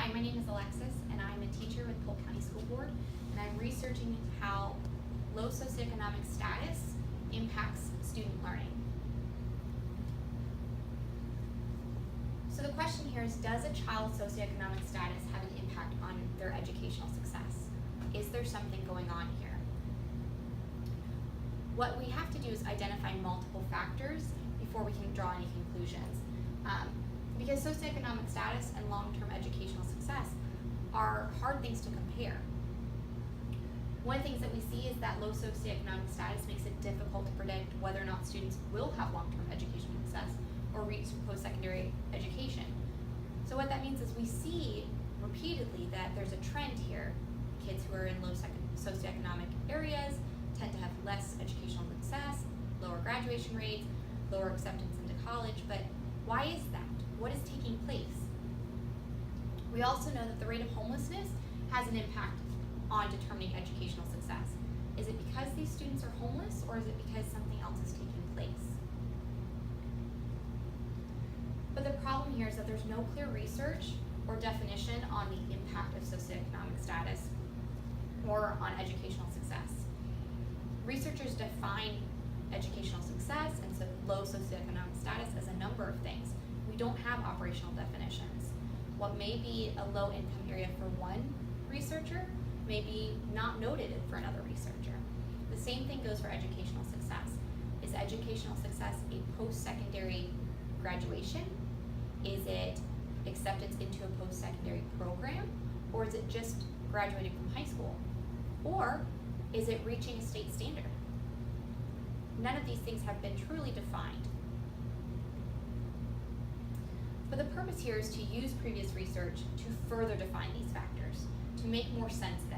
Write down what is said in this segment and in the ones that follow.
Hi, my name is Alexis, and I'm a teacher with Polk County School Board, and I'm researching how low socioeconomic status impacts student learning. So the question here is, does a child's socioeconomic status have an impact on their educational success? Is there something going on here? What we have to do is identify multiple factors before we can draw any conclusions. Because socioeconomic status and long-term educational success are hard things to compare. One of the things that we see is that low socioeconomic status makes it difficult to predict whether or not students will have long-term educational success or reach post-secondary education. So what that means is we see repeatedly that there's a trend here. Kids who are in low socioeconomic areas tend to have less educational success, lower graduation rates, lower acceptance into college, but why is that? What is taking place? We also know that the rate of homelessness has an impact on determining educational success. Is it because these students are homeless, or is it because something else is taking place? But the problem here is that there's no clear research or definition on the impact of socioeconomic status or on educational success. Researchers define educational success and low socioeconomic status as a number of things. We don't have operational definitions. What may be a low income area for one researcher may be not noted for another researcher. The same thing goes for educational success. Is educational success a post-secondary graduation? Is it acceptance into a post-secondary program? Or is it just graduating from high school? Or is it reaching a state standard? None of these things have been truly defined. But the purpose here is to use previous research to further define these factors, to make more sense of it.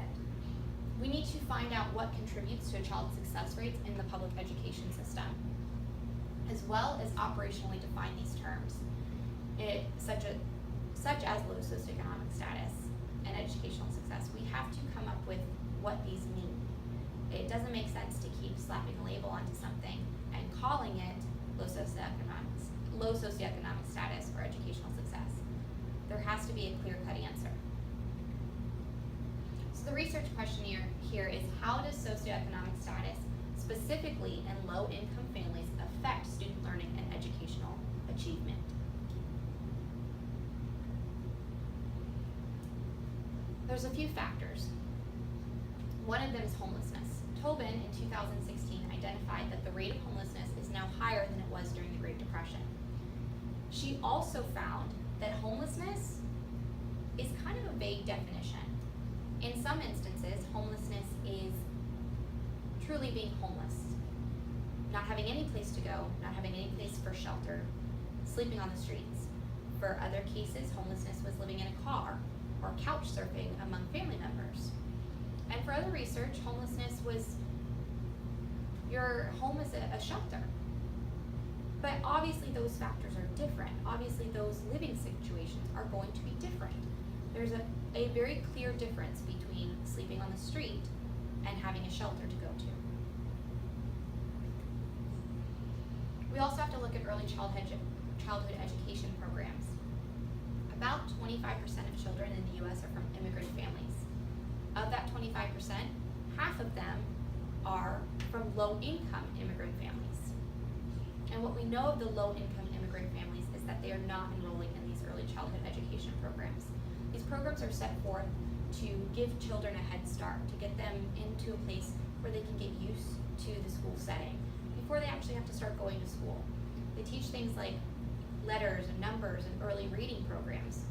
We need to find out what contributes to a child's success rates in the public education system, as well as operationally define these terms, such as low socioeconomic status and educational success. We have to come up with what these mean. It doesn't make sense to keep slapping a label onto something and calling it low socioeconomic status or educational success. There has to be a clear-cut answer. So the research question here is, how does socioeconomic status, specifically in low-income families, affect student learning and educational achievement? There's a few factors. One of them is homelessness. Tobin in 2016 identified that the rate of homelessness is now higher than it was during the Great Depression. She also found that homelessness is kind of a vague definition. In some instances, homelessness is truly being homeless, not having any place to go, not having any place for shelter, sleeping on the streets. For other cases, homelessness was living in a car or couch surfing among family members. And for other research, homelessness was your home is a shelter. But obviously those factors are different. Obviously those living situations are going to be different. There's a very clear difference between sleeping on the street and having a shelter to go to. We also have to look at early childhood education programs. About 25% of children in the U.S. are from immigrant families. Of that 25%, half of them are from low-income immigrant families. And what we know of the low-income immigrant families is that they are not enrolling in these early childhood education programs. These programs are set forth to give children a head start, to get them into a place where they can get used to the school setting before they actually have to start going to school. They teach things like letters and numbers and early reading programs.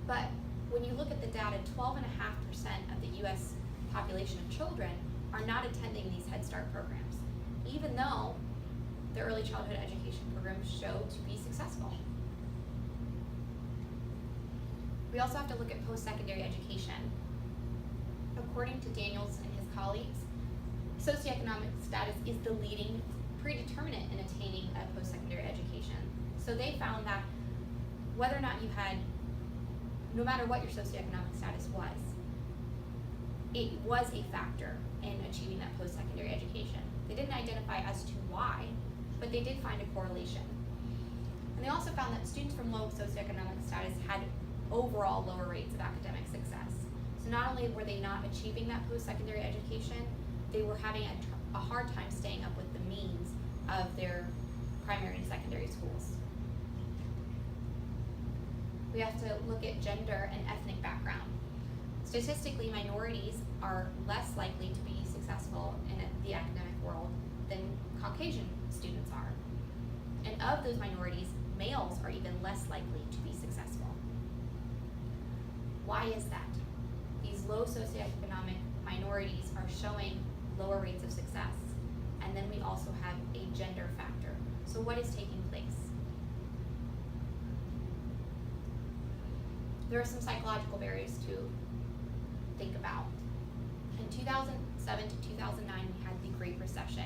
But when you look at the data, 12.5% of the U.S. population of children are not attending these Head Start programs, even though the early childhood education programs show to be successful. We also have to look at post-secondary education. According to Daniels and his colleagues, socioeconomic status is the leading predeterminant in attaining a post-secondary education. So they found that whether or not you had, no matter what your socioeconomic status was, it was a factor in achieving that post-secondary education. They didn't identify as to why, but they did find a correlation. And they also found that students from low socioeconomic status had overall lower rates of academic success. So not only were they not achieving that post-secondary education, they were having a hard time staying up with the means of their primary and secondary schools. We have to look at gender and ethnic background. Statistically, minorities are less likely to be successful in the academic world than Caucasian students are. And of those minorities, males are even less likely to be successful. Why is that? These low socioeconomic minorities are showing lower rates of success. And then we also have a gender factor. So what is taking place? There are some psychological barriers to think about. In 2007 to 2009, we had the Great Recession,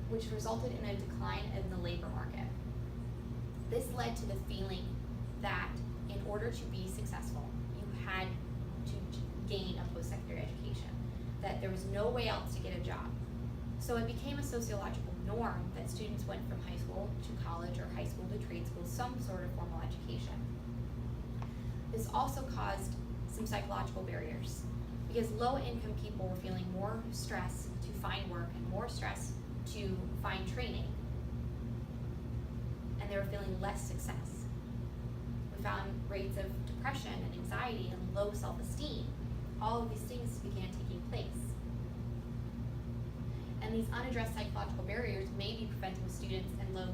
which resulted in a decline in the labor market. This led to the feeling that in order to be successful, you had to gain a post-secondary education, that there was no way else to get a job. So it became a sociological norm that students went from high school to college or high school to trade school, some sort of formal education. This also caused some psychological barriers because low-income people were feeling more stress to find work and more stress to find training, and they were feeling less success. We found rates of depression and anxiety and low self-esteem. All of these things began taking place. And these unaddressed psychological barriers may be preventing students in low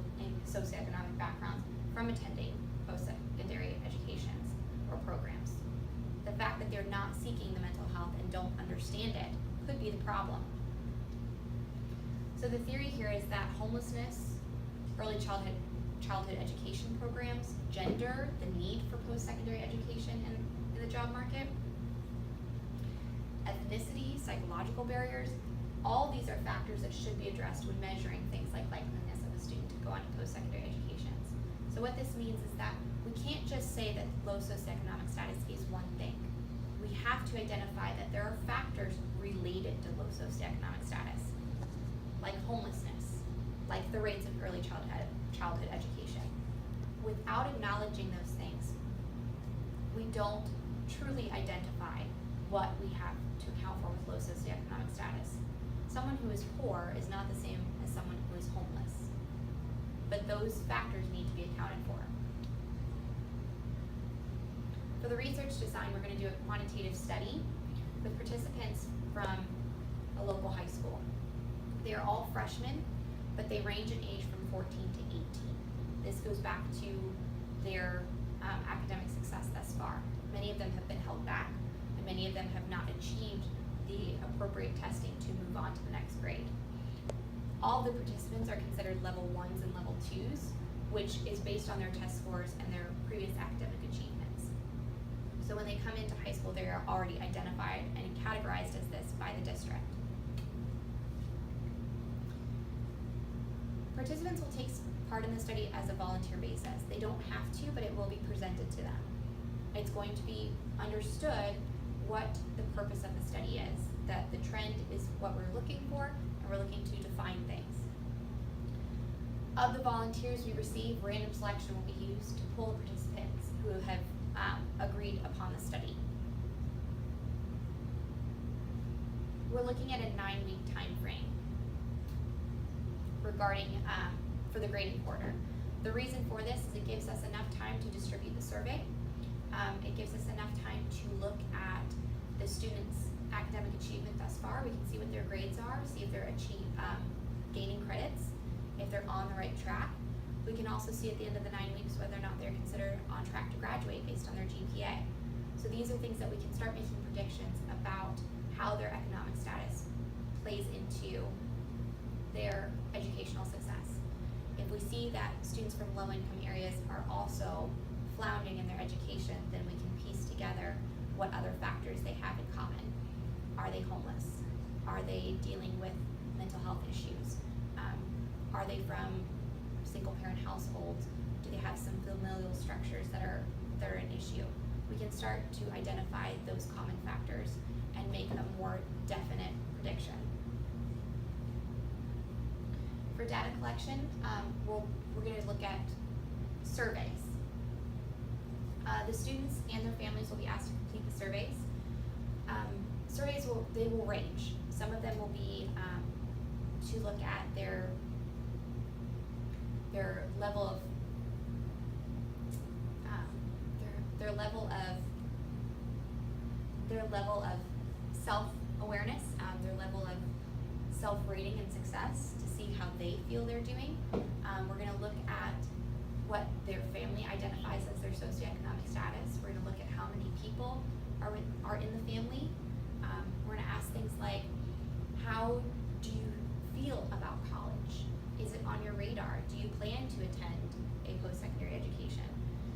socioeconomic backgrounds from attending post-secondary educations or programs. The fact that they're not seeking the mental health and don't understand it could be the problem. So the theory here is that homelessness, early childhood education programs, gender, the need for post-secondary education in the job market, ethnicity, psychological barriers, all these are factors that should be addressed when measuring things like likeliness of a student to go on to post-secondary educations. So what this means is that we can't just say that low socioeconomic status is one thing. We have to identify that there are factors related to low socioeconomic status, like homelessness, like the rates of early childhood education. Without acknowledging those things, we don't truly identify what we have to account for with low socioeconomic status. Someone who is poor is not the same as someone who is homeless, but those factors need to be accounted for. For the research design, we're going to do a quantitative study with participants from a local high school. They are all freshmen, but they range in age from 14 to 18. This goes back to their academic success thus far. Many of them have been held back, and many of them have not achieved the appropriate testing to move on to the next grade. All the participants are considered level 1s and level 2s, which is based on their test scores and their previous academic achievements. So when they come into high school, they are already identified and categorized as this by the district. Participants will take part in the study as a volunteer basis. They don't have to, but it will be presented to them. It's going to be understood what the purpose of the study is, that the trend is what we're looking for, and we're looking to define things. Of the volunteers we receive, random selection will be used to pull the participants who have agreed upon the study. We're looking at a 9-week time frame regarding for the grading quarter. The reason for this is it gives us enough time to distribute the survey. It gives us enough time to look at the students' academic achievement thus far. We can see what their grades are, see if they're gaining credits, if they're on the right track. We can also see at the end of the 9 weeks whether or not they're considered on track to graduate based on their GPA. So these are things that we can start making predictions about how their economic status plays into their educational success. If we see that students from low-income areas are also floundering in their education, then we can piece together what other factors they have in common. Are they homeless? Are they dealing with mental health issues? Are they from single-parent households? Do they have some familial structures that are an issue? We can start to identify those common factors and make a more definite prediction. For data collection, we're going to look at surveys. The students and their families will be asked to complete the surveys. Surveys will range. Some of them will be to look at their level of their level of self-awareness, their level of self-rating and success, to see how they feel they're doing. We're going to look at what their family identifies as their socioeconomic status. We're going to look at how many people are in the family. We're going to ask things like, how do you feel about college? Is it on your radar? Do you plan to attend a post-secondary education?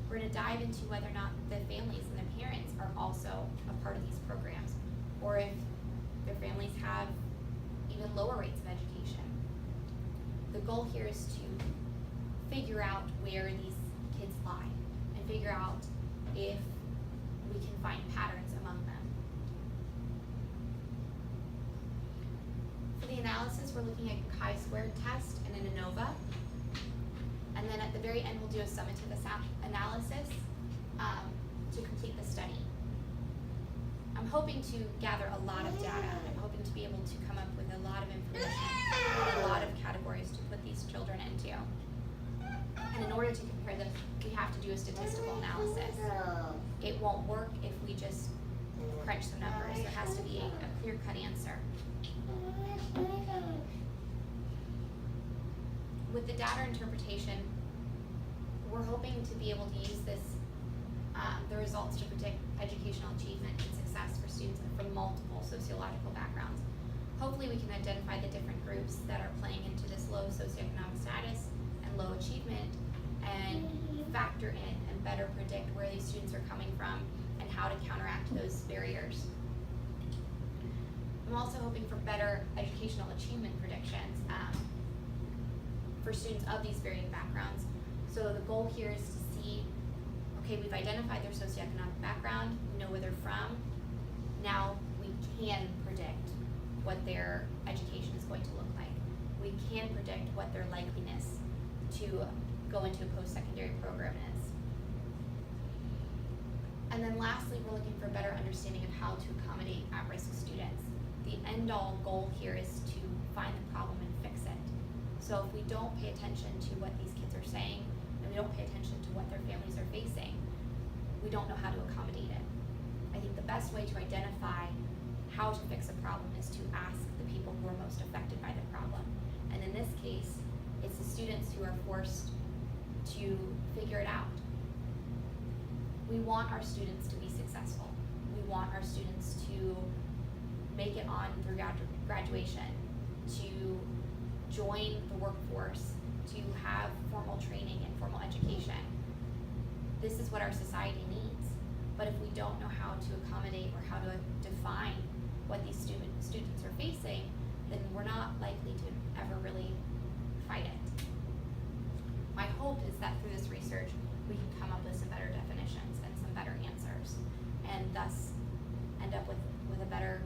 We're going to dive into whether or not the families and their parents are also a part of these programs, or if their families have even lower rates of education. The goal here is to figure out where these kids lie and figure out if we can find patterns among them. For the analysis, we're looking at a chi-squared test and an ANOVA. And then at the very end, we'll do a summative analysis to complete the study. I'm hoping to gather a lot of data. I'm hoping to be able to come up with a lot of information and a lot of categories to put these children into. And in order to compare them, we have to do a statistical analysis. It won't work if we just crunch some numbers. There has to be a clear-cut answer. With the data interpretation, we're hoping to be able to use this, the results to predict educational achievement and success for students from multiple sociological backgrounds. Hopefully we can identify the different groups that are playing into this low socioeconomic status and low achievement, and factor in and better predict where these students are coming from and how to counteract those barriers. I'm also hoping for better educational achievement predictions for students of these varying backgrounds. So the goal here is to see, okay, we've identified their socioeconomic background, we know where they're from, now we can predict what their education is going to look like. We can predict what their likeliness to go into a post-secondary program is. And then lastly, we're looking for a better understanding of how to accommodate at-risk students. The end-all goal here is to find the problem and fix it. So if we don't pay attention to what these kids are saying, and we don't pay attention to what their families are facing, we don't know how to accommodate it. I think the best way to identify how to fix a problem is to ask the people who are most affected by the problem. And in this case, it's the students who are forced to figure it out. We want our students to be successful. We want our students to make it on through graduation, to join the workforce, to have formal training and formal education. This is what our society needs. But if we don't know how to accommodate or how to define what these students are facing, then we're not likely to ever really fight it. My hope is that through this research, we can come up with some better definitions and some better answers, and thus end up with a better